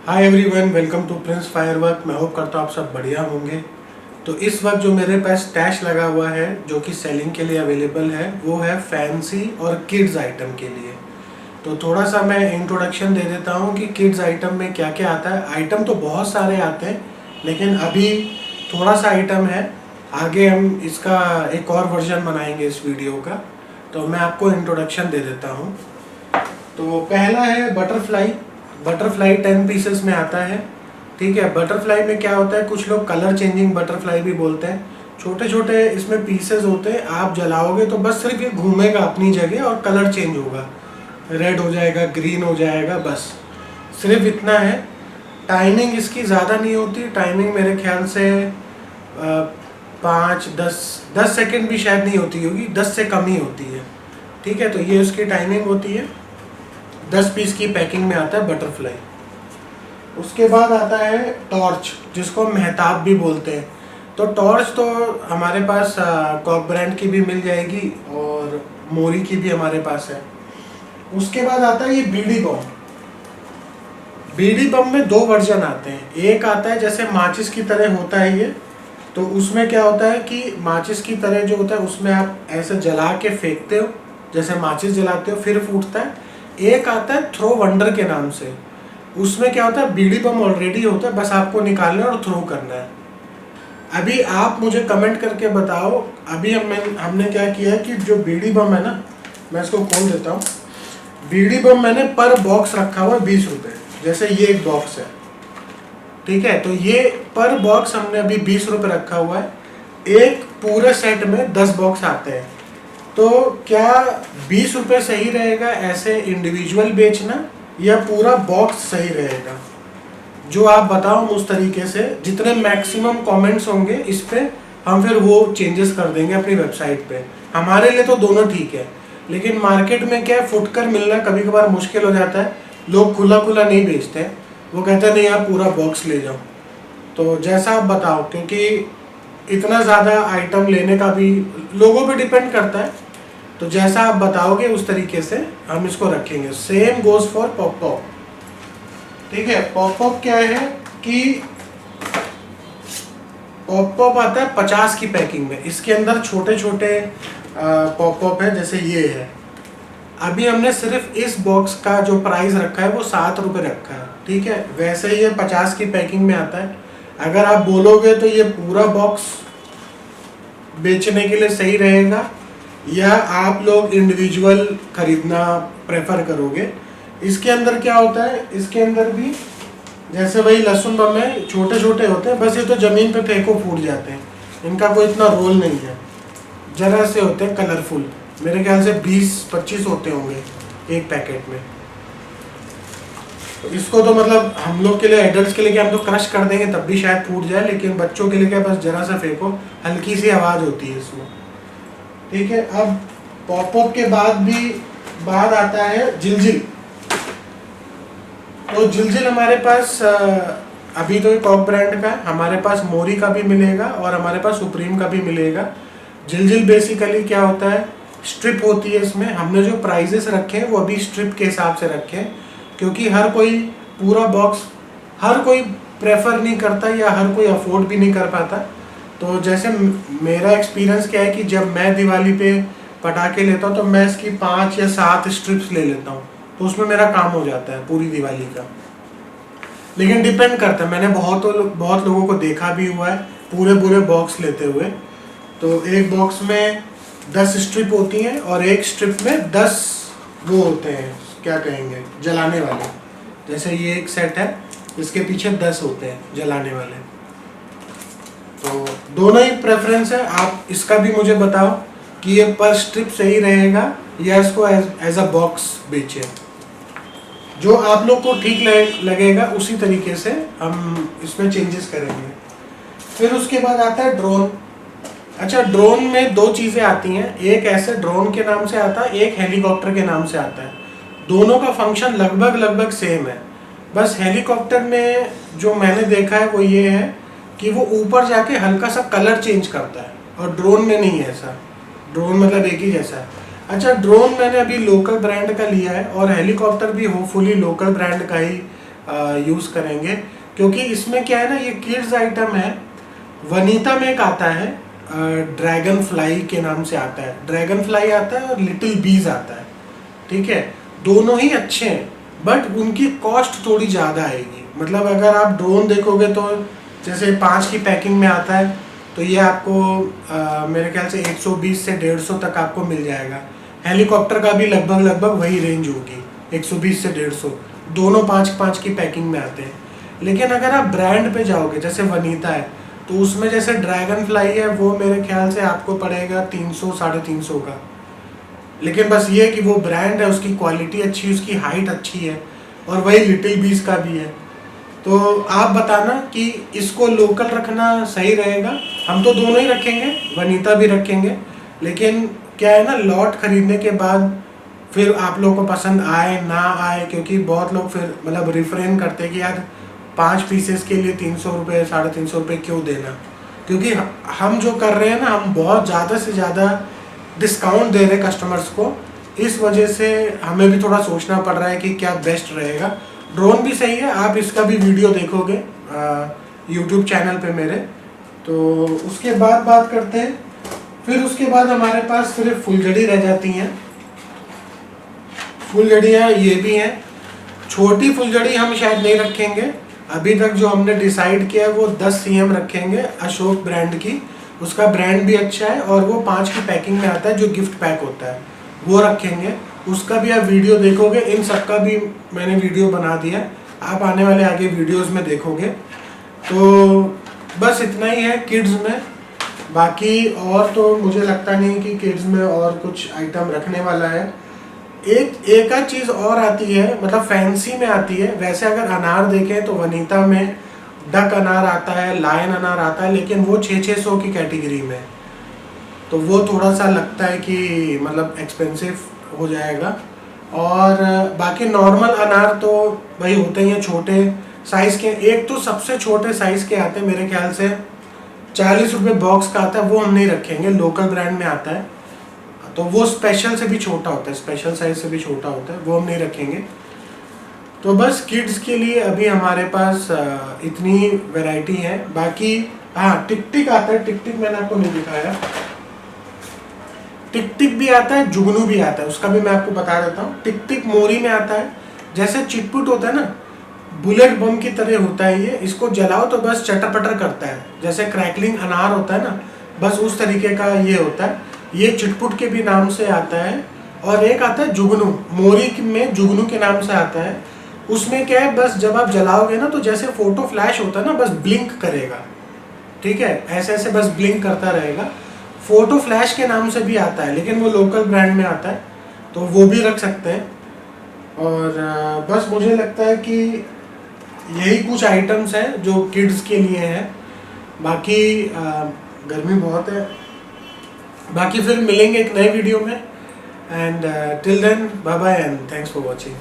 Hi everyone, welcome to Prince Firework. मैं hope करता हूँ आप सब बढ़िया होंगे। तो इस वक्त जो मेरे पास स्टैश लगा हुआ है जो कि सेलिंग के लिए अवेलेबल है वो है फैंसी और किड्स आइटम के लिए। तो थोड़ा सा मैं इंट्रोडक्शन दे देता हूँ कि किड्स आइटम में क्या क्या आता है। आइटम तो बहुत सारे आते हैं लेकिन अभी थोड़ा सा आइटम है, आगे हम इसका एक और वर्जन बनाएंगे इस वीडियो का। तो मैं आपको इंट्रोडक्शन दे देता हूँ। तो पहला है बटरफ्लाई। बटरफ्लाई 10 पीसेस में आता है। ठीक है, बटरफ्लाई में क्या होता है, कुछ लोग कलर चेंजिंग बटरफ्लाई भी बोलते हैं। छोटे छोटे इसमें पीसेस होते हैं, आप जलाओगे तो बस सिर्फ ये घूमेगा अपनी जगह और कलर चेंज होगा, रेड हो जाएगा, ग्रीन हो जाएगा, बस सिर्फ इतना है। टाइमिंग इसकी ज़्यादा नहीं होती। टाइमिंग मेरे ख्याल से 5-10 सेकेंड भी शायद नहीं होती होगी, 10 से कम ही होती है। ठीक है, तो ये उसकी टाइमिंग होती है। 10 पीस की पैकिंग में आता है बटरफ्लाई। उसके बाद आता है टॉर्च, जिसको मेहताब भी बोलते हैं। तो टॉर्च तो हमारे पास कॉक ब्रांड की भी मिल जाएगी और मोरी की भी हमारे पास है। उसके बाद आता है ये बीडी बम। बीडी बम में 2 वर्जन आते हैं। एक आता है जैसे माचिस की तरह होता है ये, तो उसमें क्या होता है कि माचिस की तरह जो होता है उसमें आप ऐसे जला के फेंकते हो, जैसे माचिस जलाते हो, फिर फूटता है। एक आता है थ्रो वंडर के नाम से। उसमें क्या होता है, बीडी बम ऑलरेडी होता है, बस आपको निकालना है और थ्रो करना है। अभी आप मुझे कमेंट करके बताओ, अभी हमने क्या किया है कि जो बीडी बम है ना, मैं इसको खोल देता हूँ। बीडी बम मैंने पर बॉक्स रखा हुआ है 20 रुपये। जैसे ये एक बॉक्स है, ठीक है, तो ये पर बॉक्स हमने अभी 20 रुपये रखा हुआ है। एक पूरे सेट में 10 बॉक्स आते हैं। तो क्या 20 रुपये सही रहेगा ऐसे इंडिविजुअल बेचना, या पूरा बॉक्स सही रहेगा? जो आप बताओ उस तरीके से, जितने मैक्सिमम कमेंट्स होंगे इस पे हम फिर वो चेंजेस कर देंगे अपनी वेबसाइट पे। हमारे लिए तो दोनों ठीक है, लेकिन मार्केट में क्या है, फुटकर मिलना कभी कभार मुश्किल हो जाता है। लोग खुला खुला नहीं बेचते हैं, वो कहते हैं नहीं आप पूरा बॉक्स ले जाओ। तो जैसा आप बताओ, क्योंकि इतना ज़्यादा आइटम लेने का भी लोगों पे डिपेंड करता है। तो जैसा आप बताओगे उस तरीके से हम इसको रखेंगे। Same goes for pop pop. ठीक है, पॉप पॉप क्या है कि पॉप पॉप आता है 50 की पैकिंग में। इसके अंदर छोटे छोटे पॉप पॉप है, जैसे ये है। अभी हमने सिर्फ इस बॉक्स का जो प्राइस रखा है वो 7 रुपये रखा है। ठीक है, वैसे ये 50 की पैकिंग में आता है। अगर आप बोलोगे तो ये पूरा बॉक्स बेचने के लिए सही रहेगा, या आप लोग इंडिविजुअल खरीदना प्रेफर करोगे। इसके अंदर क्या होता है, इसके अंदर भी जैसे वही लहसुन बम में छोटे छोटे होते हैं, बस ये तो ज़मीन पे फेंको फूट जाते हैं। इनका कोई इतना रोल नहीं है, जरा से होते हैं कलरफुल। मेरे ख्याल से 20-25 होते होंगे एक पैकेट में। तो इसको तो मतलब हम लोग के लिए, एडल्ट के लिए क्या, हम तो क्रश कर देंगे तब भी शायद फूट जाए, लेकिन बच्चों के लिए क्या, बस जरा सा फेंको, हल्की सी आवाज़ होती है इसमें। ठीक है, अब पॉप पॉप के बाद आता है जिलजिल। तो जिलजिल हमारे पास अभी तो कॉक ब्रांड का, हमारे पास मोरी का भी मिलेगा और हमारे पास सुप्रीम का भी मिलेगा। जिलजिल बेसिकली क्या होता है, स्ट्रिप होती है इसमें। हमने जो प्राइजेस रखे हैं वो अभी स्ट्रिप के हिसाब से रखे हैं, क्योंकि हर कोई पूरा बॉक्स हर कोई प्रेफर नहीं करता या हर कोई अफोर्ड भी नहीं कर पाता। तो जैसे मेरा एक्सपीरियंस क्या है कि जब मैं दिवाली पे पटाखे लेता हूँ तो मैं इसकी 5 या 7 स्ट्रिप्स ले लेता हूँ, तो उसमें मेरा काम हो जाता है पूरी दिवाली का। लेकिन डिपेंड करता है, मैंने बहुत लोगों को देखा भी हुआ है पूरे बॉक्स लेते हुए। तो एक बॉक्स में 10 स्ट्रिप होती हैं और एक स्ट्रिप में 10 वो होते हैं, क्या कहेंगे, जलाने वाले। जैसे ये एक सेट है, इसके पीछे 10 होते हैं जलाने वाले। तो दोनों ही प्रेफरेंस है। आप इसका भी मुझे बताओ कि ये पर स्ट्रिप सही रहेगा या इसको एज अ बॉक्स बेचे। जो आप लोग को ठीक लगेगा उसी तरीके से हम इसमें चेंजेस करेंगे। फिर उसके बाद आता है ड्रोन। अच्छा, ड्रोन में 2 चीज़ें आती हैं। एक ऐसे ड्रोन के नाम से आता है, एक हेलीकॉप्टर के नाम से आता है। दोनों का फंक्शन लगभग सेम है। बस हेलीकॉप्टर में जो मैंने देखा है वो ये है कि वो ऊपर जाके हल्का सा कलर चेंज करता है, और ड्रोन में नहीं है ऐसा। ड्रोन मतलब एक ही जैसा है। अच्छा, ड्रोन मैंने अभी लोकल ब्रांड का लिया है और हेलीकॉप्टर भी होपफुली लोकल ब्रांड का ही यूज़ करेंगे, क्योंकि इसमें क्या है ना, ये किड्स आइटम है। वनीता में एक आता है ड्रैगन फ्लाई के नाम से आता है, ड्रैगन फ्लाई आता है और लिटिल बीज आता है, ठीक है। दोनों ही अच्छे हैं, बट उनकी कॉस्ट थोड़ी ज़्यादा आएगी। मतलब अगर आप ड्रोन देखोगे तो जैसे 5 की पैकिंग में आता है, तो ये आपको मेरे ख्याल से 120 से 150 तक आपको मिल जाएगा। हेलीकॉप्टर का भी लगभग वही रेंज होगी, 120 से 150, दोनों 5 की पैकिंग में आते हैं। लेकिन अगर आप ब्रांड पे जाओगे, जैसे वनीता है, तो उसमें जैसे ड्रैगन फ्लाई है, वो मेरे ख्याल से आपको पड़ेगा 300 350 का। लेकिन बस ये कि वो ब्रांड है, उसकी क्वालिटी अच्छी, उसकी हाइट अच्छी है, और वही लिटिल बीज का भी है। तो आप बताना कि इसको लोकल रखना सही रहेगा। हम तो दोनों ही रखेंगे, वनीता भी रखेंगे, लेकिन क्या है ना, लॉट खरीदने के बाद फिर आप लोगों को पसंद आए ना आए, क्योंकि बहुत लोग फिर मतलब रिफ्रेन करते हैं कि यार 5 पीसेस के लिए 300 रुपये 350 रुपये क्यों देना। क्योंकि हम जो कर रहे हैं ना, हम बहुत ज़्यादा से ज़्यादा डिस्काउंट दे रहे हैं कस्टमर्स को, इस वजह से हमें भी थोड़ा सोचना पड़ रहा है कि क्या बेस्ट रहेगा। ड्रोन भी सही है, आप इसका भी वीडियो देखोगे यूट्यूब चैनल पे मेरे। तो उसके बाद बात करते हैं, फिर उसके बाद हमारे पास सिर्फ फुलझड़ी रह जाती हैं। फुलझड़ियाँ ये भी हैं, छोटी फुलझड़ी हम शायद नहीं रखेंगे। अभी तक जो हमने डिसाइड किया है वो 10 CM रखेंगे, अशोक ब्रांड की। उसका ब्रांड भी अच्छा है, और वो 5 की पैकिंग में आता है, जो गिफ्ट पैक होता है, वो रखेंगे। उसका भी आप वीडियो देखोगे, इन सब का भी मैंने वीडियो बना दिया, आप आने वाले आगे वीडियोस में देखोगे। तो बस इतना ही है किड्स में। बाकी और तो मुझे लगता नहीं कि किड्स में और कुछ आइटम रखने वाला है। एक आध चीज़ और आती है, मतलब फैंसी में आती है। वैसे अगर अनार देखें तो वनीता में डक अनार आता है, लायन अनार आता है, लेकिन वो 600 की कैटेगरी में, तो वो थोड़ा सा लगता है कि मतलब एक्सपेंसिव हो जाएगा। और बाकी नॉर्मल अनार तो भाई होते ही हैं छोटे साइज़ के। एक तो सबसे छोटे साइज़ के आते हैं, मेरे ख्याल से 40 रुपये बॉक्स का आता है, वो हम नहीं रखेंगे, लोकल ब्रांड में आता है। तो वो स्पेशल से भी छोटा होता है, स्पेशल साइज से भी छोटा होता है, वो हम नहीं रखेंगे। तो बस किड्स के लिए अभी हमारे पास इतनी वैरायटी है। बाकी हाँ, टिक टिक आता है, टिक टिक मैंने आपको नहीं दिखाया। टिक टिक भी आता है, जुगनू भी आता है, उसका भी मैं आपको बता देता हूँ। टिक टिक मोरी में आता है, जैसे चिटपुट होता है ना, बुलेट बम की तरह होता है ये। इसको जलाओ तो बस चटर पटर करता है, जैसे क्रैकलिंग अनार होता है ना, बस उस तरीके का ये होता है। ये चिटपुट के भी नाम से आता है। और एक आता है जुगनू, मोरी में जुगनू के नाम से आता है। उसमें क्या है, बस जब आप जलाओगे ना, तो जैसे फोटो फ्लैश होता है ना, बस ब्लिंक करेगा, ठीक है, ऐसे ऐसे बस ब्लिंक करता रहेगा। फोटो फ्लैश के नाम से भी आता है, लेकिन वो लोकल ब्रांड में आता है, तो वो भी रख सकते हैं। और बस मुझे लगता है कि यही कुछ आइटम्स हैं जो किड्स के लिए हैं। बाकी गर्मी बहुत है। बाकी फिर मिलेंगे एक नए वीडियो में, and till then bye bye and thanks for watching.